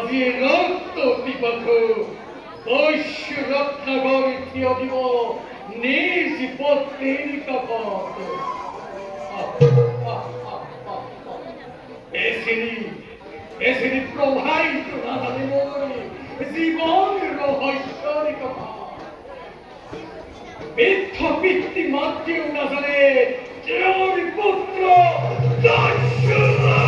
আজি রক্ত বিপথ বৈশ্য রক্ষা করে থিয় দিব নিজ পত্নীর কপট এসেনি প্রবাহিত রাধারে মনে জীবন রহস্যের কথা মিথ্য পিতৃ মাতৃও না জানে কেউর পুত্র দর্শন